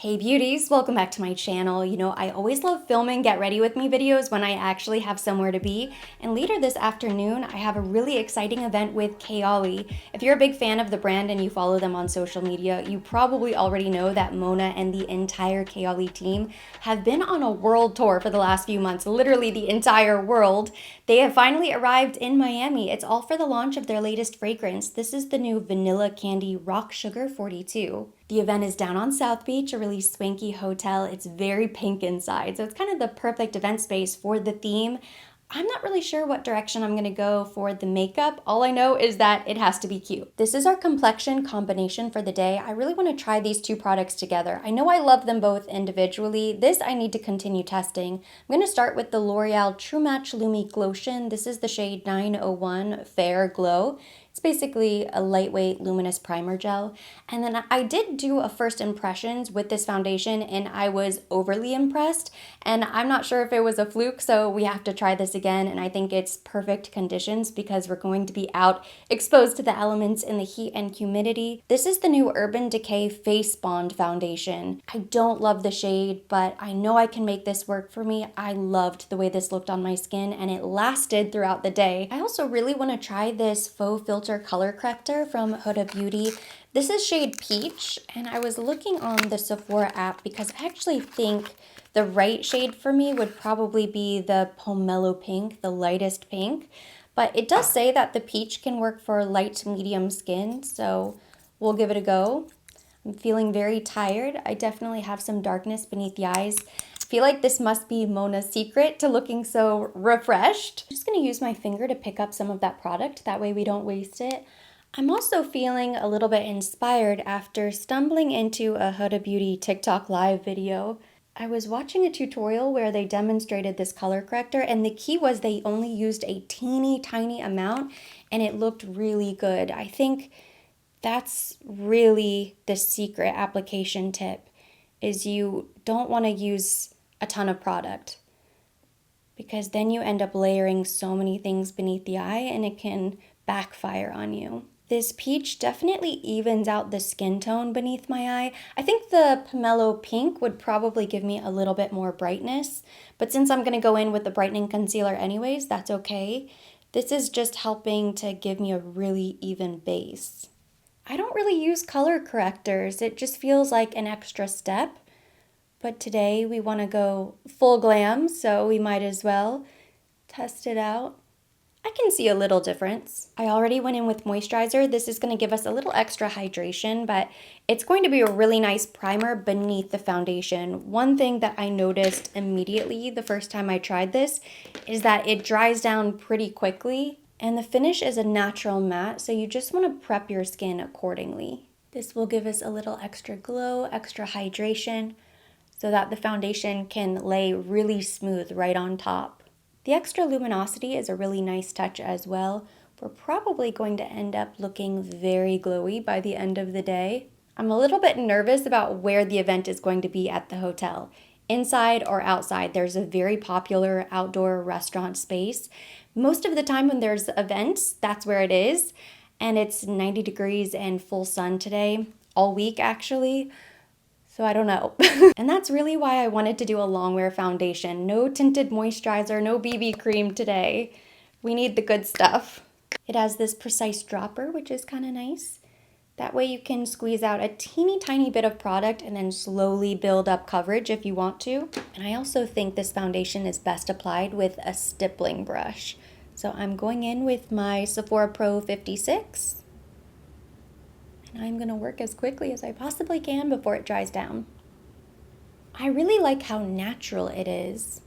Hey beauties, welcome back to my channel. You know, I always love filming get ready with me videos when I actually have somewhere to be. And later this afternoon, I have a really exciting event with Kayali. If you're a big fan of the brand and you follow them on social media, you probably already know that Mona and the entire Kayali team have been on a world tour for the last few months, literally the entire world. They have finally arrived in Miami. It's all for the launch of their latest fragrance. This is the new Vanilla Candy Rock Sugar 42. The event is down on South Beach, a really swanky hotel. It's very pink inside, so it's kind of the perfect event space for the theme. I'm not really sure what direction I'm gonna go for the makeup. All I know is that it has to be cute. This is our complexion combination for the day. I really wanna try these two products together. I know I love them both individually. This I need to continue testing. I'm gonna start with the L'Oreal True Match Lumi Glotion. This is the shade 901 Fair Glow. It's basically a lightweight luminous primer gel. And then I did do a first impressions with this foundation and I was overly impressed. And I'm not sure if it was a fluke, so we have to try this again. And I think it's perfect conditions because we're going to be out exposed to the elements in the heat and humidity. This is the new Urban Decay Face Bond Foundation. I don't love the shade, but I know I can make this work for me. I loved the way this looked on my skin and it lasted throughout the day. I also really want to try this faux filter color corrector from Huda Beauty. This is shade Peach, and I was looking on the Sephora app because I actually think the right shade for me would probably be the Pomelo Pink, the lightest pink. But it does say that the peach can work for light to medium skin, so we'll give it a go. I'm feeling very tired. I definitely have some darkness beneath the eyes. I feel like this must be Mona's secret to looking so refreshed. I'm just gonna use my finger to pick up some of that product. That way we don't waste it. I'm also feeling a little bit inspired after stumbling into a Huda Beauty TikTok live video. I was watching a tutorial where they demonstrated this color corrector and the key was they only used a teeny tiny amount and it looked really good. I think that's really the secret application tip, is you don't want to use a ton of product because then you end up layering so many things beneath the eye and it can backfire on you. This peach definitely evens out the skin tone beneath my eye. I think the Pomelo Pink would probably give me a little bit more brightness, but since I'm going to go in with the brightening concealer anyways, that's okay. This is just helping to give me a really even base. I don't really use color correctors. It just feels like an extra step. But today we want to go full glam, so we might as well test it out. I can see a little difference. I already went in with moisturizer. This is going to give us a little extra hydration, but it's going to be a really nice primer beneath the foundation. One thing that I noticed immediately the first time I tried this is that it dries down pretty quickly, and the finish is a natural matte, so you just want to prep your skin accordingly. This will give us a little extra glow, extra hydration, so that the foundation can lay really smooth right on top. The extra luminosity is a really nice touch as well. We're probably going to end up looking very glowy by the end of the day. I'm a little bit nervous about where the event is going to be at the hotel. Inside or outside, there's a very popular outdoor restaurant space. Most of the time when there's events, that's where it is. And it's 90 degrees and full sun today, all week actually. So I don't know. And that's really why I wanted to do a long wear foundation. No tinted moisturizer, no BB cream today. We need the good stuff. It has this precise dropper, which is kind of nice. That way you can squeeze out a teeny tiny bit of product and then slowly build up coverage if you want to. And I also think this foundation is best applied with a stippling brush. So I'm going in with my Sephora Pro 56. I'm gonna work as quickly as I possibly can before it dries down. I really like how natural it is.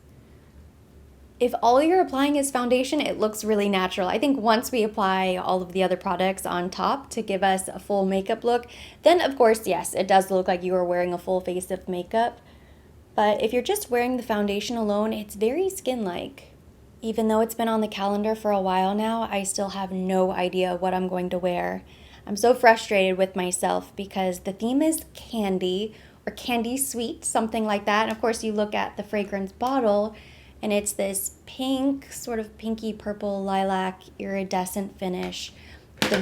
If all you're applying is foundation, it looks really natural. I think once we apply all of the other products on top to give us a full makeup look, then of course, yes, it does look like you are wearing a full face of makeup. But if you're just wearing the foundation alone, it's very skin-like. Even though it's been on the calendar for a while now, I still have no idea what I'm going to wear. I'm so frustrated with myself because the theme is candy or candy sweet, something like that. And of course you look at the fragrance bottle and it's this pink, sort of pinky purple lilac iridescent finish. The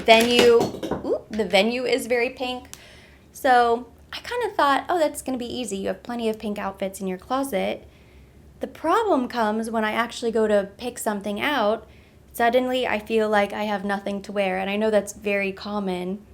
venue is very pink. So I kind of thought, oh, that's going to be easy. You have plenty of pink outfits in your closet. The problem comes when I actually go to pick something out. Suddenly, I feel like I have nothing to wear. And I know that's very common,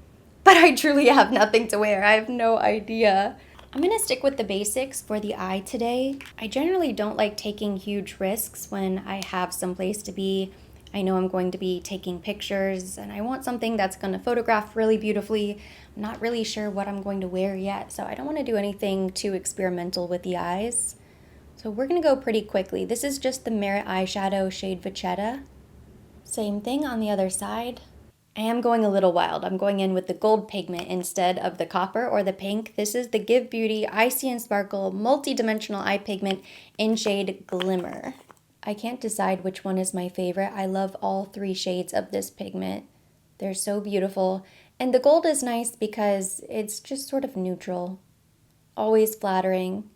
but I truly have nothing to wear. I have no idea. I'm gonna stick with the basics for the eye today. I generally don't like taking huge risks when I have some place to be. I know I'm going to be taking pictures and I want something that's gonna photograph really beautifully. I'm not really sure what I'm going to wear yet, so I don't wanna do anything too experimental with the eyes. So we're gonna go pretty quickly. This is just the Merit eyeshadow shade Vachetta. Same thing on the other side. I am going a little wild. I'm going in with the gold pigment instead of the copper or the pink. This is the Give Beauty Icy and Sparkle Multi-Dimensional Eye Pigment in shade Glimmer. I can't decide which one is my favorite. I love all three shades of this pigment. They're so beautiful. And the gold is nice because it's just sort of neutral. Always flattering.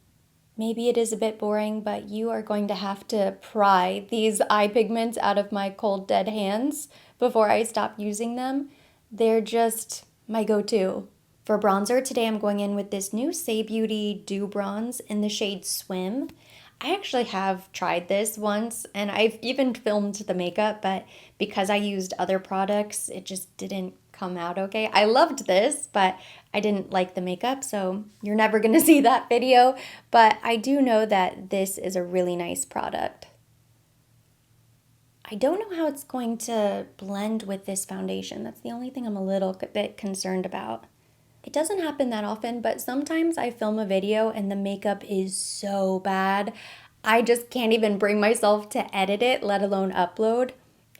Maybe it is a bit boring, but you are going to have to pry these eye pigments out of my cold, dead hands before I stop using them. They're just my go-to. For bronzer, today I'm going in with this new Say Beauty Dew Bronze in the shade Swim. I actually have tried this once, and I've even filmed the makeup, but because I used other products, it just didn't come out okay. I loved this, but I didn't like the makeup, so you're never gonna see that video, but I do know that this is a really nice product. I don't know how it's going to blend with this foundation. That's the only thing I'm a little bit concerned about. It doesn't happen that often, but sometimes I film a video and the makeup is so bad, I just can't even bring myself to edit it, let alone upload.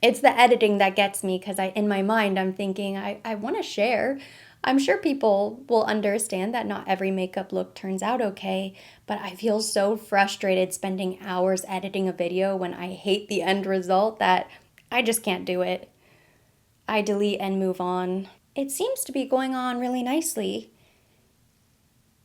It's the editing that gets me because in my mind, I'm thinking, I want to share. I'm sure people will understand that not every makeup look turns out okay, but I feel so frustrated spending hours editing a video when I hate the end result that I just can't do it. I delete and move on. It seems to be going on really nicely.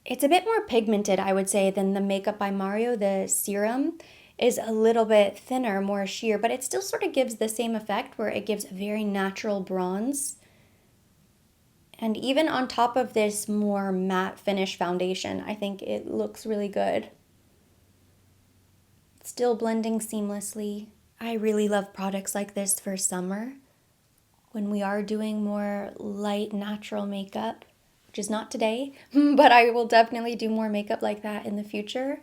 It's a bit more pigmented, I would say, than the Makeup by Mario. The serum is a little bit thinner, more sheer, but it still sort of gives the same effect where it gives a very natural bronze. And even on top of this more matte finish foundation, I think it looks really good. Still blending seamlessly. I really love products like this for summer, when we are doing more light, natural makeup, which is not today, but I will definitely do more makeup like that in the future.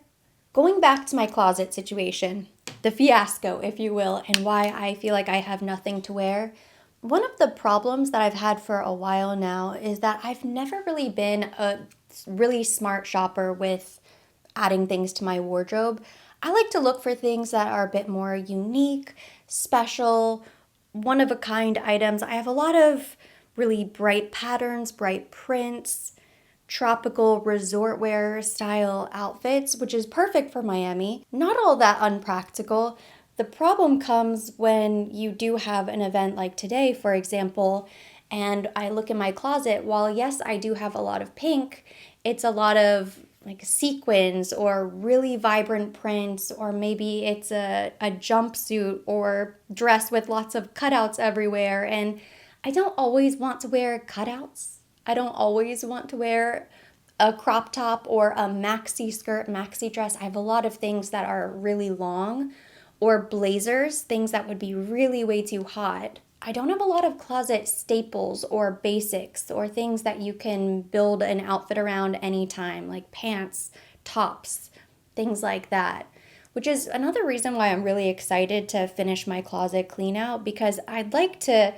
Going back to my closet situation, the fiasco, if you will, and why I feel like I have nothing to wear. One of the problems that I've had for a while now is that I've never really been a really smart shopper with adding things to my wardrobe. I like to look for things that are a bit more unique, special, one-of-a-kind items. I have a lot of really bright patterns, bright prints, tropical resort wear style outfits, which is perfect for Miami. Not all that unpractical. The problem comes when you do have an event like today, for example, and I look in my closet. While yes, I do have a lot of pink, it's a lot of like sequins or really vibrant prints, or maybe it's a jumpsuit or dress with lots of cutouts everywhere. And I don't always want to wear cutouts. I don't always want to wear a crop top or a maxi skirt, maxi dress. I have a lot of things that are really long, or blazers, things that would be really way too hot. I don't have a lot of closet staples or basics or things that you can build an outfit around anytime, like pants, tops, things like that. Which is another reason why I'm really excited to finish my closet clean out, because I'd like to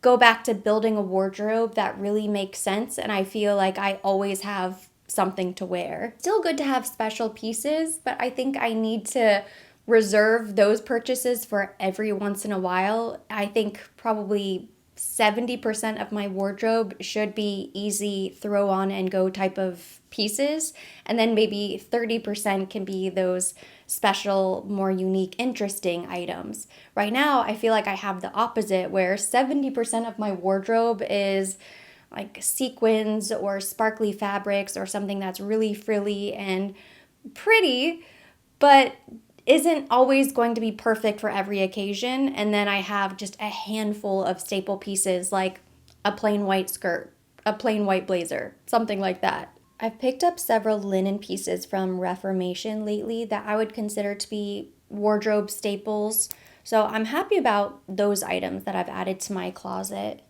go back to building a wardrobe that really makes sense, and I feel like I always have something to wear. Still good to have special pieces, but I think I need to reserve those purchases for every once in a while. I think probably 70% of my wardrobe should be easy throw on and go type of pieces, and then maybe 30% can be those special, more unique, interesting items. Right now, I feel like I have the opposite, where 70% of my wardrobe is like sequins or sparkly fabrics or something that's really frilly and pretty, but isn't always going to be perfect for every occasion. And then I have just a handful of staple pieces like a plain white skirt, a plain white blazer, something like that. I've picked up several linen pieces from Reformation lately that I would consider to be wardrobe staples. So I'm happy about those items that I've added to my closet.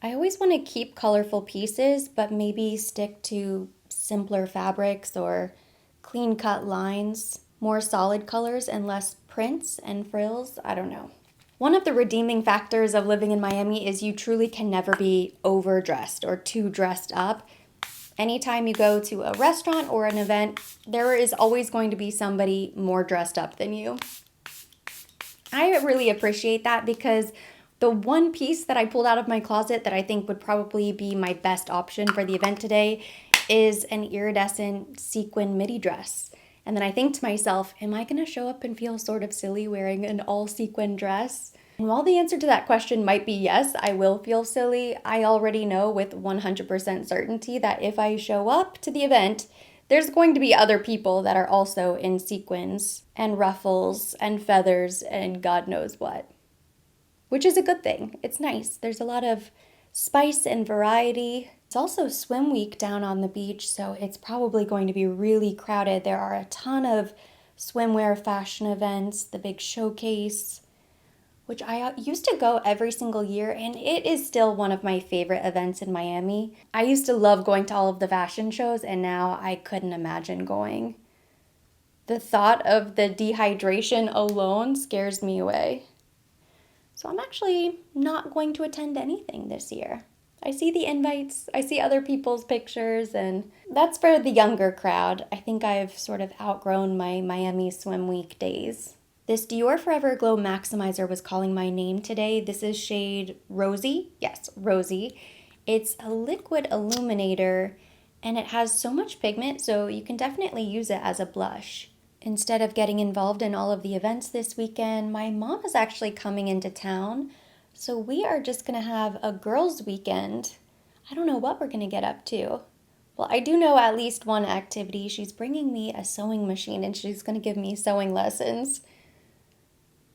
I always want to keep colorful pieces, but maybe stick to simpler fabrics or clean cut lines, more solid colors and less prints and frills. I don't know. One of the redeeming factors of living in Miami is you truly can never be overdressed or too dressed up. Anytime you go to a restaurant or an event, there is always going to be somebody more dressed up than you. I really appreciate that because the one piece that I pulled out of my closet that I think would probably be my best option for the event today is an iridescent sequin midi dress. And then I think to myself, am I going to show up and feel sort of silly wearing an all sequin dress? And while the answer to that question might be yes, I will feel silly, I already know with 100% certainty that if I show up to the event, there's going to be other people that are also in sequins and ruffles and feathers and God knows what. Which is a good thing. It's nice. There's a lot of spice and variety. It's also swim week down on the beach, so it's probably going to be really crowded. There are a ton of swimwear fashion events, the big showcase, which I used to go every single year, and it is still one of my favorite events in Miami. I used to love going to all of the fashion shows, and now I couldn't imagine going. The thought of the dehydration alone scares me away. So I'm actually not going to attend anything this year. I see the invites, I see other people's pictures, and that's for the younger crowd. I think I've sort of outgrown my Miami Swim Week days. This Dior Forever Glow Maximizer was calling my name today. This is shade Rosy. Yes, Rosy. It's a liquid illuminator, and it has so much pigment, so you can definitely use it as a blush. Instead of getting involved in all of the events this weekend, my mom is actually coming into town. So we are just going to have a girls' weekend. I don't know what we're going to get up to. Well, I do know at least one activity. She's bringing me a sewing machine and she's going to give me sewing lessons.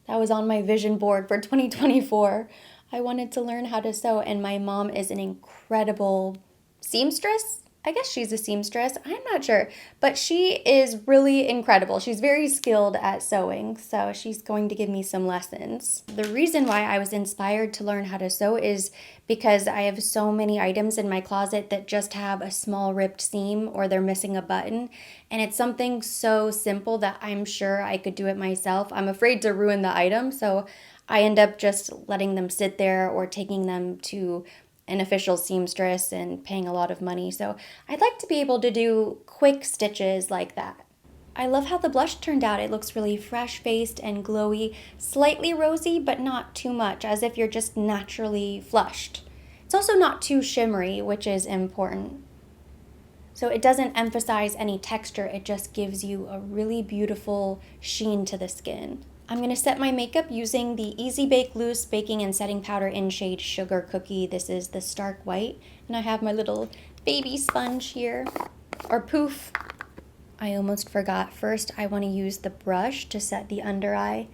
That was on my vision board for 2024. I wanted to learn how to sew, and my mom is an incredible seamstress. I guess she's a seamstress. I'm not sure, but she is really incredible. She's very skilled at sewing, so she's going to give me some lessons. The reason why I was inspired to learn how to sew is because I have so many items in my closet that just have a small ripped seam or they're missing a button, and it's something so simple that I'm sure I could do it myself. I'm afraid to ruin the item, so I end up just letting them sit there or taking them to an official seamstress and paying a lot of money. So I'd like to be able to do quick stitches like that. I love how the blush turned out. It looks really fresh-faced and glowy, slightly rosy, but not too much, as if you're just naturally flushed. It's also not too shimmery, which is important. So it doesn't emphasize any texture, it just gives you a really beautiful sheen to the skin. I'm going to set my makeup using the Easy Bake Loose Baking and Setting Powder in shade Sugar Cookie. This is the Stark White. And I have my little baby sponge here, or poof. I almost forgot. First, I want to use the brush to set the under eye.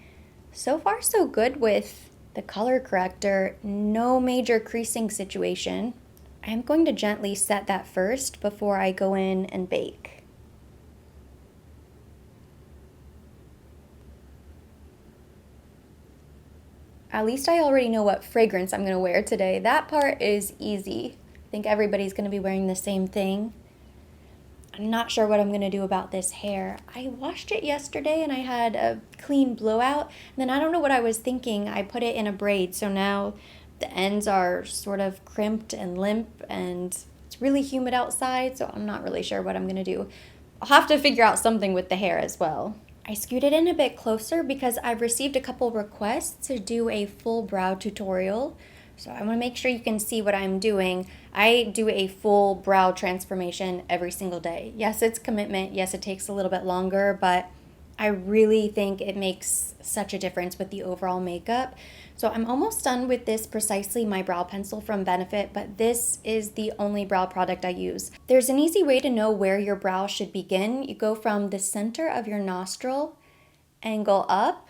So far, so good with the color corrector. No major creasing situation. I'm going to gently set that first before I go in and bake. At least I already know what fragrance I'm going to wear today. That part is easy. I think everybody's going to be wearing the same thing. I'm not sure what I'm going to do about this hair. I washed it yesterday and I had a clean blowout. And then I don't know what I was thinking. I put it in a braid, so now the ends are sort of crimped and limp, and it's really humid outside, so I'm not really sure what I'm going to do. I'll have to figure out something with the hair as well. I scooted in a bit closer because I've received a couple requests to do a full brow tutorial. So I want to make sure you can see what I'm doing. I do a full brow transformation every single day. Yes, it's commitment. Yes, it takes a little bit longer, but I really think it makes such a difference with the overall makeup. So I'm almost done with this Precisely My Brow Pencil from Benefit, but this is the only brow product I use. There's an easy way to know where your brow should begin. You go from the center of your nostril and go up.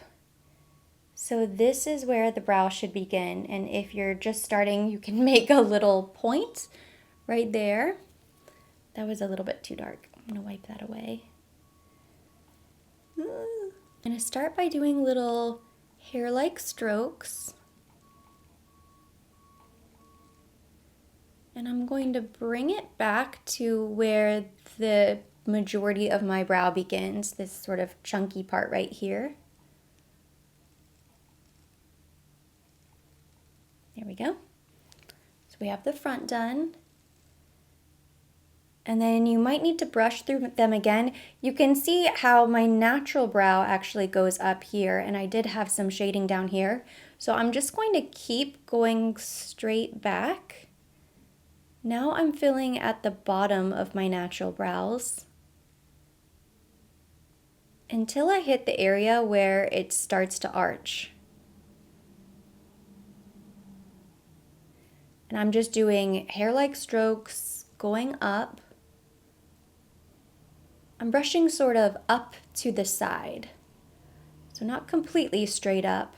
So this is where the brow should begin. And if you're just starting, you can make a little point right there. That was a little bit too dark. I'm gonna wipe that away. I'm gonna start by doing little hair-like strokes. And I'm going to bring it back to where the majority of my brow begins, this sort of chunky part right here. There we go. So we have the front done. And then you might need to brush through them again. You can see how my natural brow actually goes up here, and I did have some shading down here. So I'm just going to keep going straight back. Now I'm filling at the bottom of my natural brows until I hit the area where it starts to arch. And I'm just doing hair-like strokes going up. I'm brushing sort of up to the side, so not completely straight up.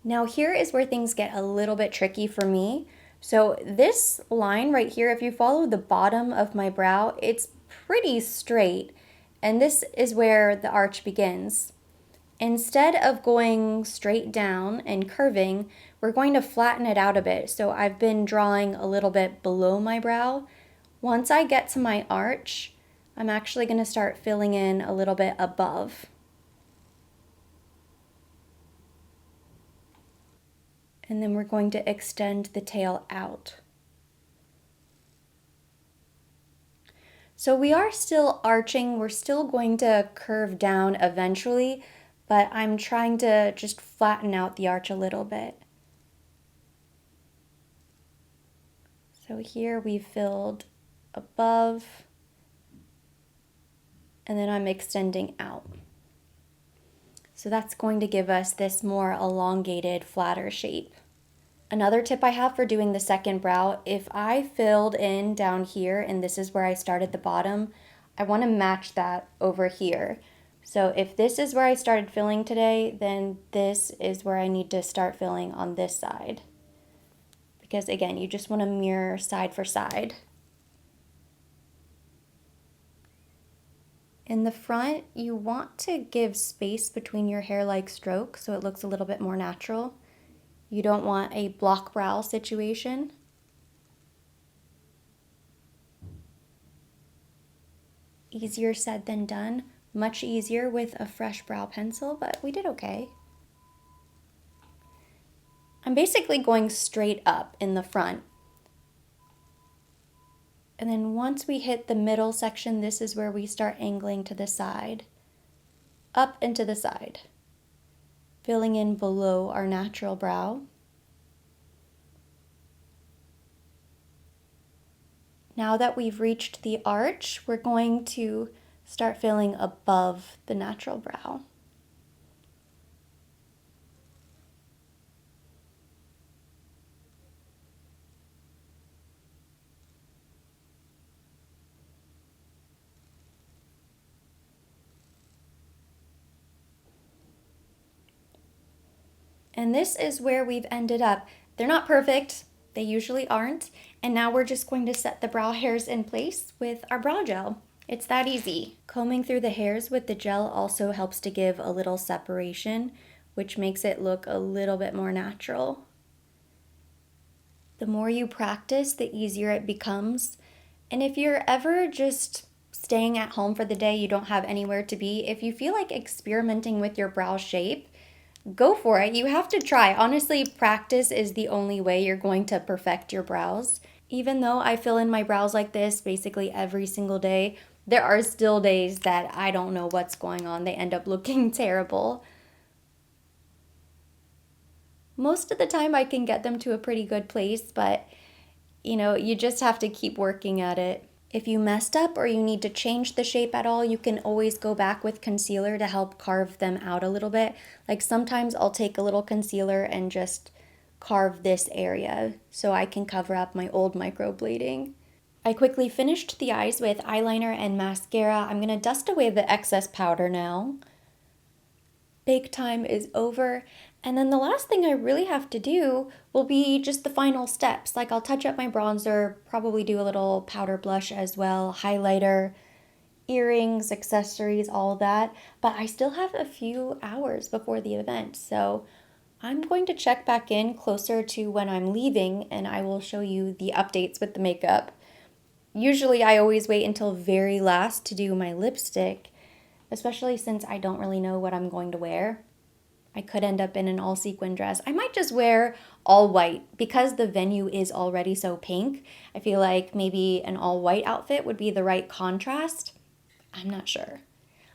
Now here is where things get a little bit tricky for me. So this line right here, if you follow the bottom of my brow, it's pretty straight, and this is where the arch begins. Instead of going straight down and curving, we're going to flatten it out a bit. So I've been drawing a little bit below my brow. Once I get to my arch, I'm actually going to start filling in a little bit above. And then we're going to extend the tail out. So we are still arching, we're still going to curve down eventually, but I'm trying to just flatten out the arch a little bit. So here we filled above, and then I'm extending out. So that's going to give us this more elongated, flatter shape. Another tip I have for doing the second brow, if I filled in down here and this is where I started the bottom, I want to match that over here. So if this is where I started filling today, then this is where I need to start filling on this side. Because again, you just want to mirror side for side. In the front, you want to give space between your hair-like strokes so it looks a little bit more natural. You don't want a block brow situation. Easier said than done. Much easier with a fresh brow pencil, but we did okay. I'm basically going straight up in the front. And then once we hit the middle section, this is where we start angling to the side, up and to the side, filling in below our natural brow. Now that we've reached the arch, we're going to start filling above the natural brow. And this is where we've ended up. They're not perfect, they usually aren't, and now we're just going to set the brow hairs in place with our brow gel. It's that easy. Combing through the hairs with the gel also helps to give a little separation, which makes it look a little bit more natural. The more you practice, the easier it becomes. And if you're ever just staying at home for the day, you don't have anywhere to be, if you feel like experimenting with your brow shape, go for it. You have to try. Honestly, practice is the only way you're going to perfect your brows. Even though I fill in my brows like this basically every single day, there are still days that I don't know what's going on. They end up looking terrible. Most of the time I can get them to a pretty good place, but you just have to keep working at it. If you messed up or you need to change the shape at all, you can always go back with concealer to help carve them out a little bit. Like sometimes I'll take a little concealer and just carve this area so I can cover up my old microblading. I quickly finished the eyes with eyeliner and mascara. I'm gonna dust away the excess powder now. Bake time is over, And then the last thing I really have to do will be just the final steps. Like I'll touch up my bronzer, probably do a little powder blush as well, highlighter, earrings, accessories, all that. But I still have a few hours before the event. So I'm going to check back in closer to when I'm leaving and I will show you the updates with the makeup. Usually I always wait until very last to do my lipstick, especially since I don't really know what I'm going to wear. I could end up in an all sequin dress. I might just wear all white because the venue is already so pink. I feel like maybe an all white outfit would be the right contrast. I'm not sure.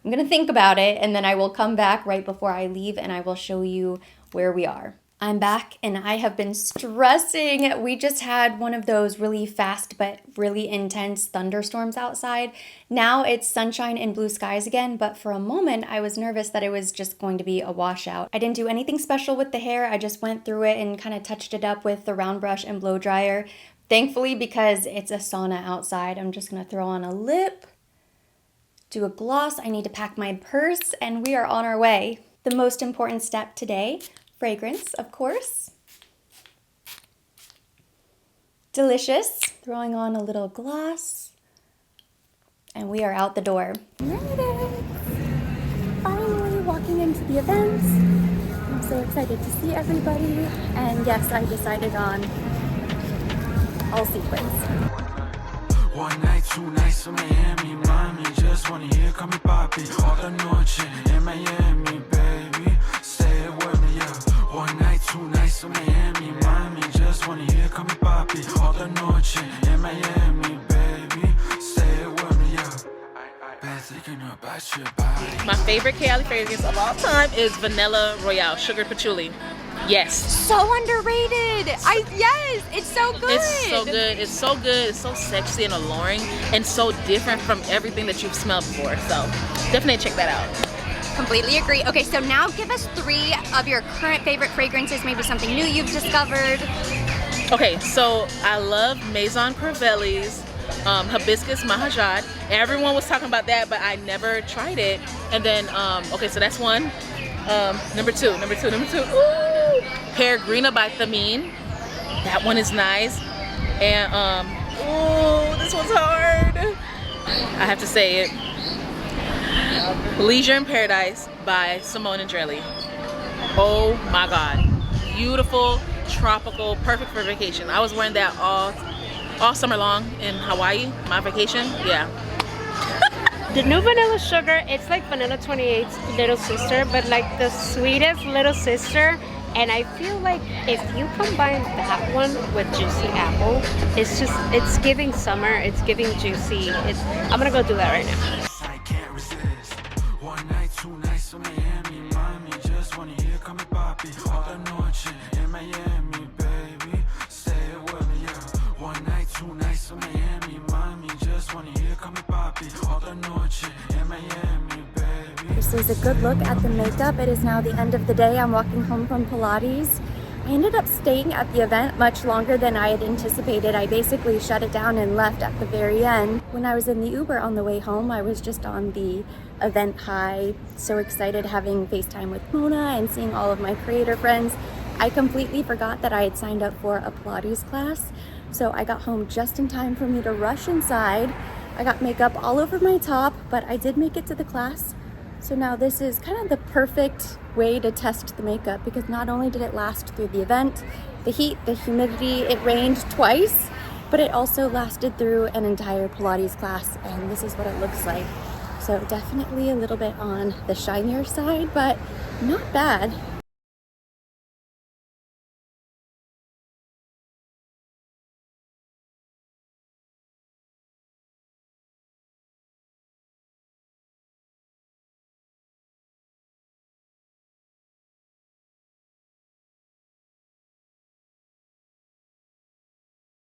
I'm gonna think about it and then I will come back right before I leave and I will show you where we are. I'm back and I have been stressing. We just had one of those really fast but really intense thunderstorms outside. Now it's sunshine and blue skies again, but for a moment I was nervous that it was just going to be a washout. I didn't do anything special with the hair. I just went through it and kind of touched it up with the round brush and blow dryer. Thankfully, because it's a sauna outside, I'm just gonna throw on a lip, do a gloss. I need to pack my purse and we are on our way. The most important step today, fragrance, of course. Delicious. Throwing on a little gloss. And we are out the door. There it is. Finally walking into the event. I'm so excited to see everybody. And yes, I decided on all sequins. One night, 2 nights in Miami, mommy. Just wanna hear, call me papi. All the noche in Miami, baby. Stay with me, yeah. One night, 2 nights in Miami, mommy. Just wanna hear, call me papi. All the noche in Miami, baby. Stay with me, yeah. Been thinking about your body. My favorite Kayali fragrance of all time is Vanilla Royale, Sugar Patchouli. Yes. So underrated. Yes, it's so good. It's so good. It's so good. It's so sexy and alluring and so different from everything that you've smelled before. So definitely check that out. Completely agree. Okay, so now give us 3 of your current favorite fragrances, maybe something new you've discovered. Okay, so I love Maison Crivelli's Hibiscus Mahajad. Everyone was talking about that, but I never tried it. And then, okay, so that's one. Number two. Ooh! Peregrina by Thameen. That one is nice. And, ooh, this one's hard. I have to say it. Leisure in Paradise by Simone and Drelly. Oh my God. Beautiful, tropical, perfect for vacation. I was wearing that all summer long in Hawaii, my vacation. Yeah. The new Vanilla Sugar, it's like Vanilla 28's little sister, but like the sweetest little sister. And I feel like if you combine that one with Juicy Apple, it's giving summer, it's giving juicy. I'm gonna go do that right now. I can't resist. One night, 2 nights in Miami, mommy. Just wanna hear, call me papi. All the noche in Miami, baby. Stay with me, yeah. One night, 2 nights in Miami, mommy. Just wanna hear, call me papi. All the noche in Miami, baby. This is a good look at the makeup. It is now the end of the day. I'm walking home from Pilates. I ended up staying at the event much longer than I had anticipated. I basically shut it down and left at the very end. When I was in the Uber on the way home, I was just on the event high. So excited having FaceTime with Mona and seeing all of my creator friends. I completely forgot that I had signed up for a Pilates class. So I got home just in time for me to rush inside. I got makeup all over my top, but I did make it to the class. So now this is kind of the perfect way to test the makeup because not only did it last through the event, the heat, the humidity, it rained twice, but it also lasted through an entire Pilates class, and this is what it looks like. So definitely a little bit on the shinier side, but not bad.